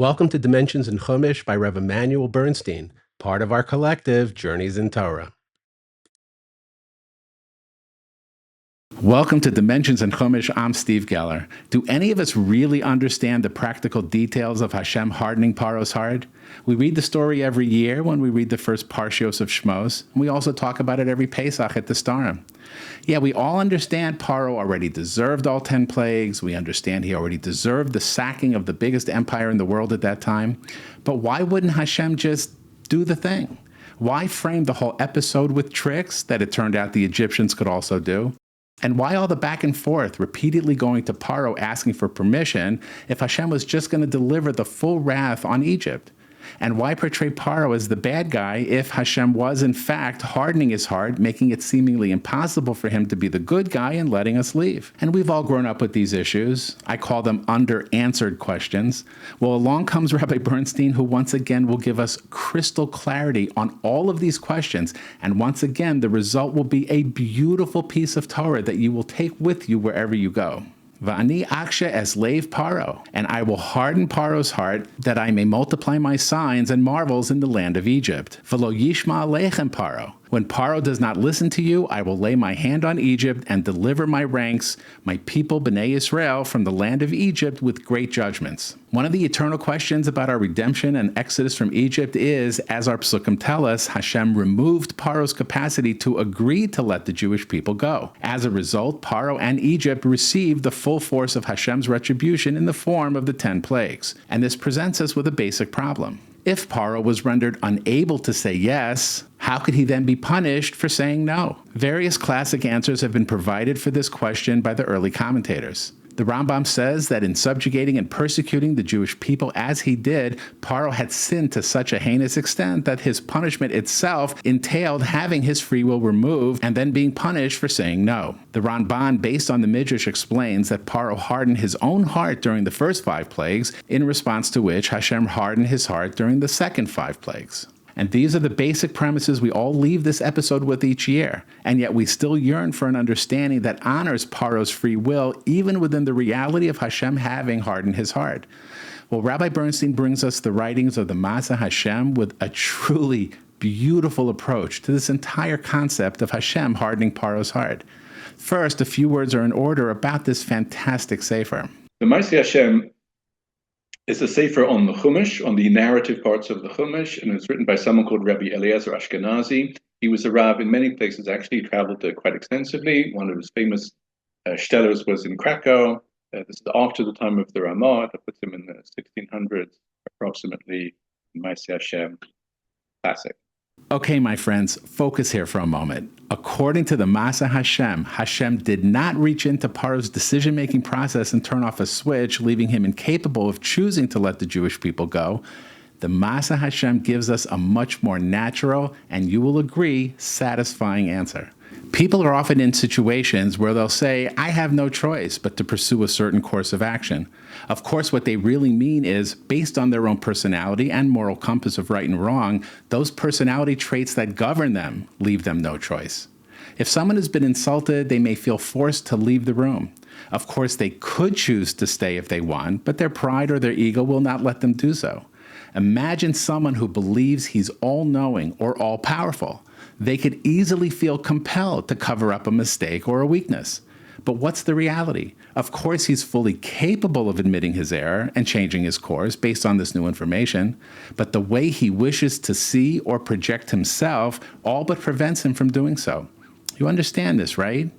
Welcome to Dimensions in Chumash by Rabbi Immanuel Bernstein, part of our collective Journeys in Torah. Welcome to Dimensions in Chumash. I'm Steve Geller. Do any of us really understand the practical details of Hashem hardening Pharoah's heart? We read the story every year when we read the first Parshios of Shemos, and we also talk about it every Pesach at the Starim. Yeah, we all understand Paro already deserved all 10 plagues. We understand he already deserved the sacking of the biggest empire in the world at that time. But why wouldn't Hashem just do the thing? Why frame the whole episode with tricks that it turned out the Egyptians could also do? And why all the back and forth, repeatedly going to Paro asking for permission if Hashem was just going to deliver the full wrath on Egypt? And why portray Paro as the bad guy if Hashem was, in fact, hardening his heart, making it seemingly impossible for him to be the good guy and letting us leave? And we've all grown up with these issues. I call them under-answered questions. Well, along comes Rabbi Bernstein, who once again will give us crystal clarity on all of these questions. And once again, the result will be a beautiful piece of Torah that you will take with you wherever you go. Va'ani aksha es leiv Paro, and I will harden Paro's heart, that I may multiply my signs and marvels in the land of Egypt. V'lo yishma aleichem Paro. When Paro does not listen to you, I will lay my hand on Egypt and deliver my ranks, my people Bnei Israel, from the land of Egypt with great judgments. One of the eternal questions about our redemption and exodus from Egypt is, as our psukim tell us, Hashem removed Paro's capacity to agree to let the Jewish people go. As a result, Paro and Egypt received the full force of Hashem's retribution in the form of the 10 plagues. And this presents us with a basic problem. If Paro was rendered unable to say yes, how could he then be punished for saying no? Various classic answers have been provided for this question by the early commentators. The Rambam says that in subjugating and persecuting the Jewish people as he did, Paro had sinned to such a heinous extent that his punishment itself entailed having his free will removed and then being punished for saying no. The Ramban, based on the Midrash, explains that Paro hardened his own heart during the first 5 plagues, in response to which Hashem hardened his heart during the second 5 plagues. And these are the basic premises we all leave this episode with each year. And yet we still yearn for an understanding that honors Paro's free will, even within the reality of Hashem having hardened his heart. Well, Rabbi Bernstein brings us the writings of the Masa Hashem with a truly beautiful approach to this entire concept of Hashem hardening Paro's heart. First, a few words are in order about this fantastic sefer. The Masa Hashem is a sefer on the Chumash, on the narrative parts of the Chumash, and it's written by someone called Rabbi Eliezer Ashkenazi. He was a Rav in many places, actually. He traveled quite extensively. One of his famous stellars was in Krakow. This is after the time of the Ramah. That puts him in the 1600s, approximately, Ma'aseh Hashem classic. Okay, my friends, focus here for a moment. According to the Masa Hashem, Hashem did not reach into Paro's decision-making process and turn off a switch, leaving him incapable of choosing to let the Jewish people go. The Masa Hashem gives us a much more natural, and you will agree, satisfying answer. People are often in situations where they'll say, I have no choice but to pursue a certain course of action. Of course, what they really mean is, based on their own personality and moral compass of right and wrong, those personality traits that govern them leave them no choice. If someone has been insulted, they may feel forced to leave the room. Of course, they could choose to stay if they want, but their pride or their ego will not let them do so. Imagine someone who believes he's all-knowing or all-powerful. They could easily feel compelled to cover up a mistake or a weakness. But what's the reality? Of course, he's fully capable of admitting his error and changing his course based on this new information, but the way he wishes to see or project himself all but prevents him from doing so. You understand this, right?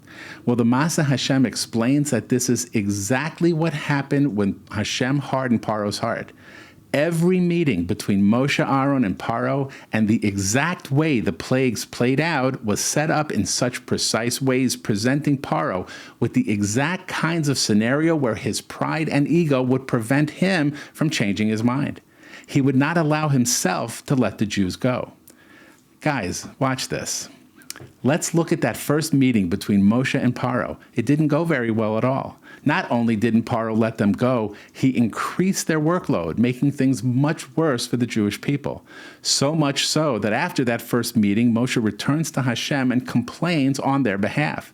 Well, the Masa Hashem explains that this is exactly what happened when Hashem hardened Paro's heart. Every meeting between Moshe, Aaron, and Paro, and the exact way the plagues played out, was set up in such precise ways, presenting Paro with the exact kinds of scenario where his pride and ego would prevent him from changing his mind. He would not allow himself to let the Jews go. Guys, watch this. Let's look at that first meeting between Moshe and Paro. It didn't go very well at all. Not only didn't Paro let them go, he increased their workload, making things much worse for the Jewish people. So much so that after that first meeting, Moshe returns to Hashem and complains on their behalf.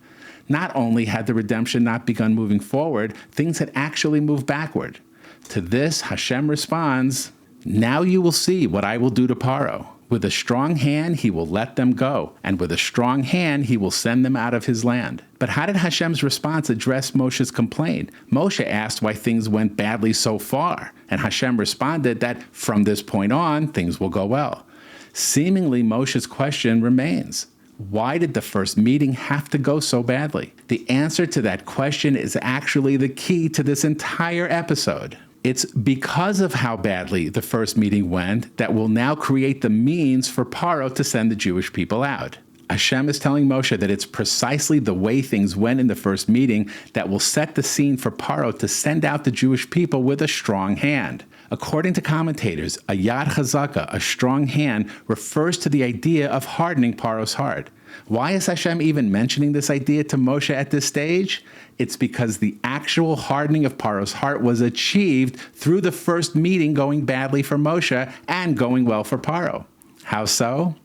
Not only had the redemption not begun moving forward, things had actually moved backward. To this, Hashem responds, "Now you will see what I will do to Paro. With a strong hand, he will let them go, and with a strong hand, he will send them out of his land." But how did Hashem's response address Moshe's complaint? Moshe asked why things went badly so far, and Hashem responded that from this point on, things will go well. Seemingly, Moshe's question remains. Why did the first meeting have to go so badly? The answer to that question is actually the key to this entire episode. It's because of how badly the first meeting went that will now create the means for Paro to send the Jewish people out. Hashem is telling Moshe that it's precisely the way things went in the first meeting that will set the scene for Paro to send out the Jewish people with a strong hand. According to commentators, a yad chazaka, a strong hand, refers to the idea of hardening Paro's heart. Why is Hashem even mentioning this idea to Moshe at this stage? It's because the actual hardening of Paro's heart was achieved through the first meeting going badly for Moshe and going well for Paro. How so?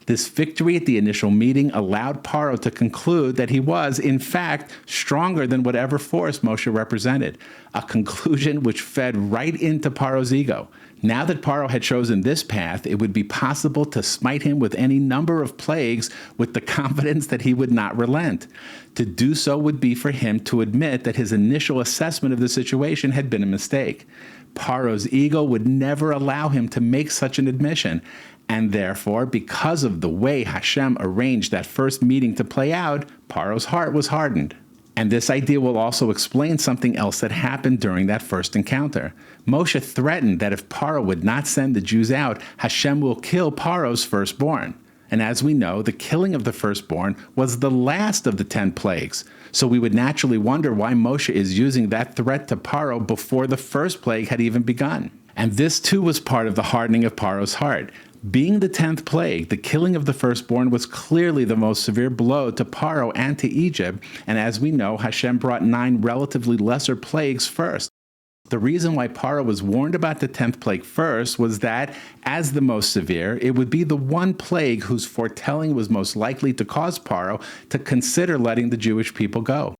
This victory at the initial meeting allowed Paro to conclude that he was, in fact, stronger than whatever force Moshe represented, a conclusion which fed right into Paro's ego. Now that Paro had chosen this path, it would be possible to smite him with any number of plagues with the confidence that he would not relent. To do so would be for him to admit that his initial assessment of the situation had been a mistake. Paro's ego would never allow him to make such an admission. And therefore, because of the way Hashem arranged that first meeting to play out, Paro's heart was hardened. And this idea will also explain something else that happened during that first encounter. Moshe threatened that if Paro would not send the Jews out, Hashem will kill Paro's firstborn. And as we know, the killing of the firstborn was the last of the 10 plagues. So we would naturally wonder why Moshe is using that threat to Paro before the first plague had even begun. And this too was part of the hardening of Paro's heart. Being the 10th plague, the killing of the firstborn was clearly the most severe blow to Paro and to Egypt, and as we know, Hashem brought 9 relatively lesser plagues first. The reason why Paro was warned about the 10th plague first was that, as the most severe, it would be the one plague whose foretelling was most likely to cause Paro to consider letting the Jewish people go.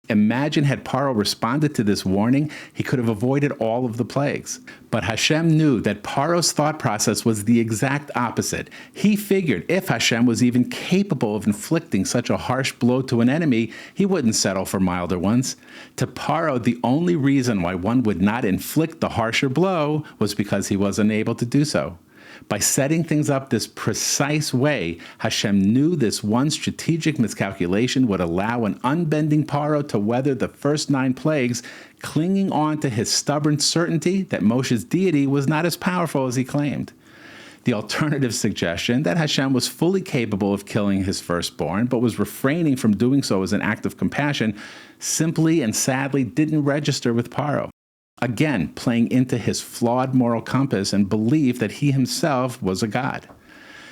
Imagine had Paro responded to this warning, he could have avoided all of the plagues. But Hashem knew that Paro's thought process was the exact opposite. He figured if Hashem was even capable of inflicting such a harsh blow to an enemy, he wouldn't settle for milder ones. To Paro, the only reason why one would not inflict the harsher blow was because he was unable to do so. By setting things up this precise way, Hashem knew this one strategic miscalculation would allow an unbending Paro to weather the first 9 plagues, clinging on to his stubborn certainty that Moshe's deity was not as powerful as he claimed. The alternative suggestion that Hashem was fully capable of killing his firstborn, but was refraining from doing so as an act of compassion, simply and sadly didn't register with Paro. Again, playing into his flawed moral compass and belief that he himself was a god.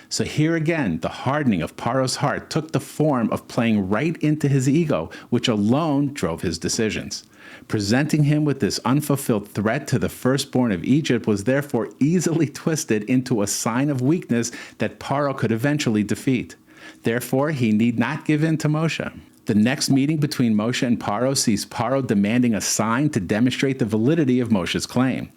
So here again, the hardening of Paro's heart took the form of playing right into his ego, which alone drove his decisions. Presenting him with this unfulfilled threat to the firstborn of Egypt was therefore easily twisted into a sign of weakness that Paro could eventually defeat. Therefore, he need not give in to Moshe. The next meeting between Moshe and Paro sees Paro demanding a sign to demonstrate the validity of Moshe's claim.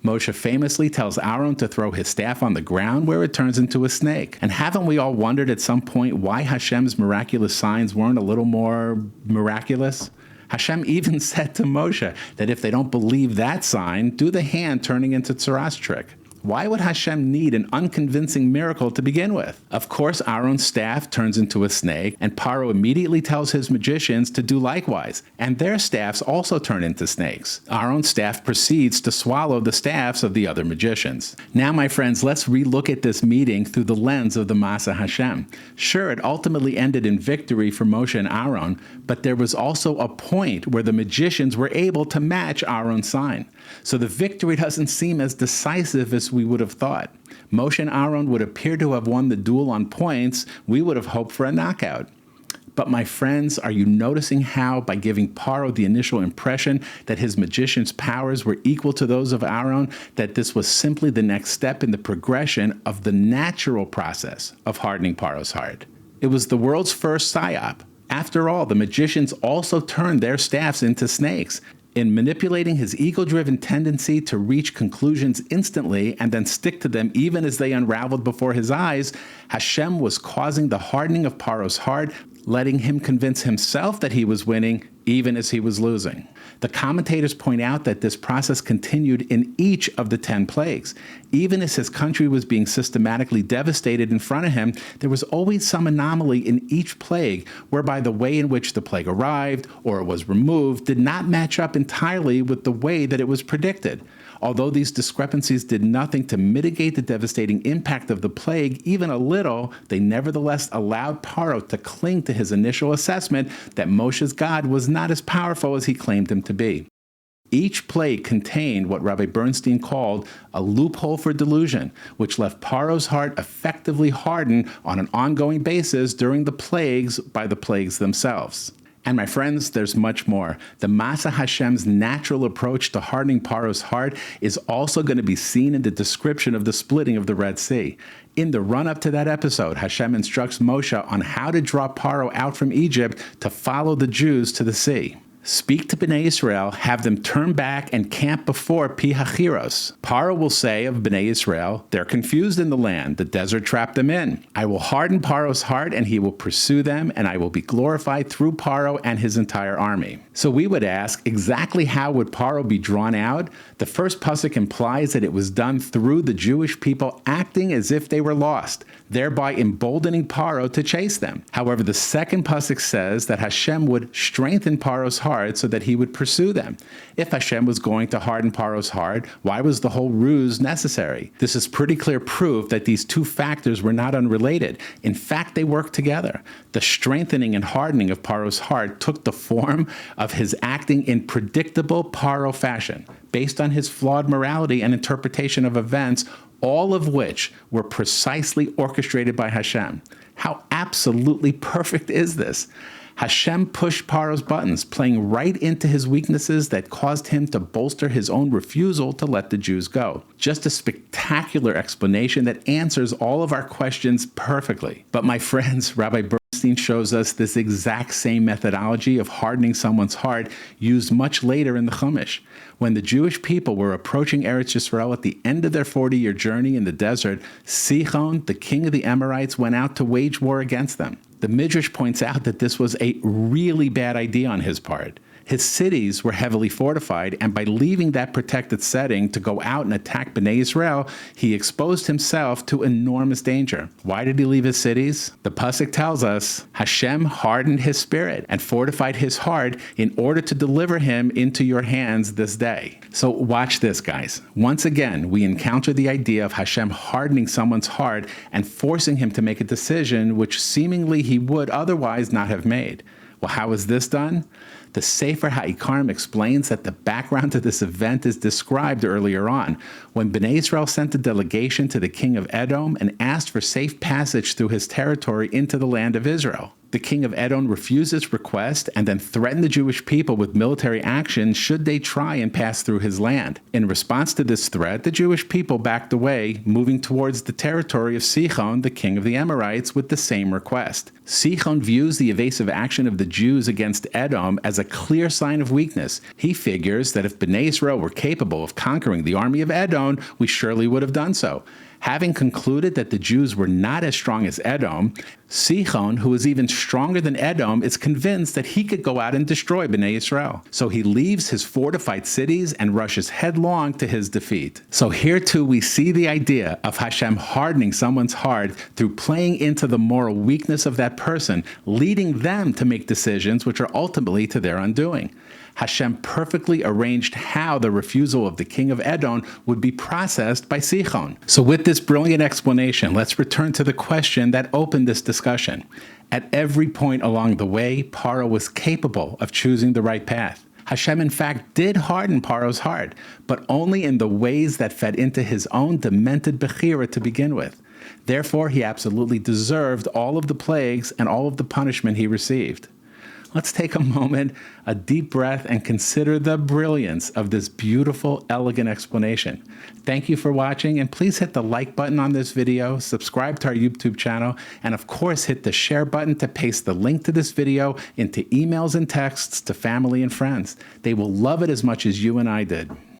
Moshe famously tells Aaron to throw his staff on the ground where it turns into a snake. And haven't we all wondered at some point why Hashem's miraculous signs weren't a little more miraculous? Hashem even said to Moshe that if they don't believe that sign, do the hand turning into Tzara's trick. Why would Hashem need an unconvincing miracle to begin with? Of course, Aaron's staff turns into a snake, and Paro immediately tells his magicians to do likewise, and their staffs also turn into snakes. Aaron's staff proceeds to swallow the staffs of the other magicians. Now, my friends, let's relook at this meeting through the lens of the Masa Hashem. Sure, it ultimately ended in victory for Moshe and Aaron, but there was also a point where the magicians were able to match Aaron's sign. So the victory doesn't seem as decisive as we would have thought. Moshe and Aaron would appear to have won the duel on points. We would have hoped for a knockout. But my friends, are you noticing how, by giving Paro the initial impression that his magician's powers were equal to those of Aaron, that this was simply the next step in the progression of the natural process of hardening Paro's heart? It was the world's first psyop. After all, the magicians also turned their staffs into snakes. In manipulating his ego-driven tendency to reach conclusions instantly and then stick to them even as they unraveled before his eyes, Hashem was causing the hardening of Paro's heart, letting him convince himself that he was winning even as he was losing. The commentators point out that this process continued in each of the 10 plagues. Even as his country was being systematically devastated in front of him, there was always some anomaly in each plague, whereby the way in which the plague arrived or it was removed did not match up entirely with the way that it was predicted. Although these discrepancies did nothing to mitigate the devastating impact of the plague even a little, they nevertheless allowed Paro to cling to his initial assessment that Moshe's God was not as powerful as he claimed him to be. Each plague contained what Rabbi Bernstein called a loophole for delusion, which left Paro's heart effectively hardened on an ongoing basis during the plagues by the plagues themselves. And my friends, there's much more. The Masa Hashem's natural approach to hardening Paro's heart is also going to be seen in the description of the splitting of the Red Sea. In the run-up to that episode, Hashem instructs Moshe on how to draw Paro out from Egypt to follow the Jews to the sea. Speak to Bnei Israel, have them turn back and camp before Pi Hachiros. Paro will say of Bnei Israel, they're confused in the land, the desert trapped them in. I will harden Paro's heart and he will pursue them, and I will be glorified through Paro and his entire army. So we would ask, exactly how would Paro be drawn out? The first pasuk implies that it was done through the Jewish people acting as if they were lost, thereby emboldening Paro to chase them. However, the second pasuk says that Hashem would strengthen Paro's heart so that he would pursue them. If Hashem was going to harden Paro's heart, why was the whole ruse necessary? This is pretty clear proof that these two factors were not unrelated. In fact, they worked together. The strengthening and hardening of Paro's heart took the form of his acting in predictable Paro fashion, based on his flawed morality and interpretation of events, all of which were precisely orchestrated by Hashem. How absolutely perfect is this? Hashem pushed Paro's buttons, playing right into his weaknesses that caused him to bolster his own refusal to let the Jews go. Just a spectacular explanation that answers all of our questions perfectly. But my friends, Rabbi Bernstein shows us this exact same methodology of hardening someone's heart used much later in the Chumash. When the Jewish people were approaching Eretz Yisrael at the end of their 40-year journey in the desert, Sichon, the king of the Amorites, went out to wage war against them. The Midrash points out that this was a really bad idea on his part. His cities were heavily fortified, and by leaving that protected setting to go out and attack Bnei Israel, he exposed himself to enormous danger. Why did he leave his cities? The pasuk tells us, Hashem hardened his spirit and fortified his heart in order to deliver him into your hands this day. So watch this, guys. Once again, we encounter the idea of Hashem hardening someone's heart and forcing him to make a decision which seemingly he would otherwise not have made. Well, how is this done? The Sefer HaIkarim explains that the background to this event is described earlier on, when Bnei Israel sent a delegation to the king of Edom and asked for safe passage through his territory into the land of Israel. The king of Edom refused this request and then threatened the Jewish people with military action should they try and pass through his land. In response to this threat, the Jewish people backed away, moving towards the territory of Sichon, the king of the Amorites, with the same request. Sichon views the evasive action of the Jews against Edom as a clear sign of weakness. He figures that if Bnei Israel were capable of conquering the army of Edom, we surely would have done so. Having concluded that the Jews were not as strong as Edom, Sichon, who is even stronger than Edom, is convinced that he could go out and destroy Bnei Israel. So he leaves his fortified cities and rushes headlong to his defeat. So here too we see the idea of Hashem hardening someone's heart through playing into the moral weakness of that person, leading them to make decisions which are ultimately to their undoing. Hashem perfectly arranged how the refusal of the king of Edom would be processed by Sichon. So with this brilliant explanation, let's return to the question that opened this discussion. At every point along the way, Paro was capable of choosing the right path. Hashem, in fact, did harden Paro's heart, but only in the ways that fed into his own demented Vayikra to begin with. Therefore, he absolutely deserved all of the plagues and all of the punishment he received. Let's take a moment, a deep breath, and consider the brilliance of this beautiful, elegant explanation. Thank you for watching, and please hit the like button on this video, subscribe to our YouTube channel, and of course hit the share button to paste the link to this video into emails and texts to family and friends. They will love it as much as you and I did.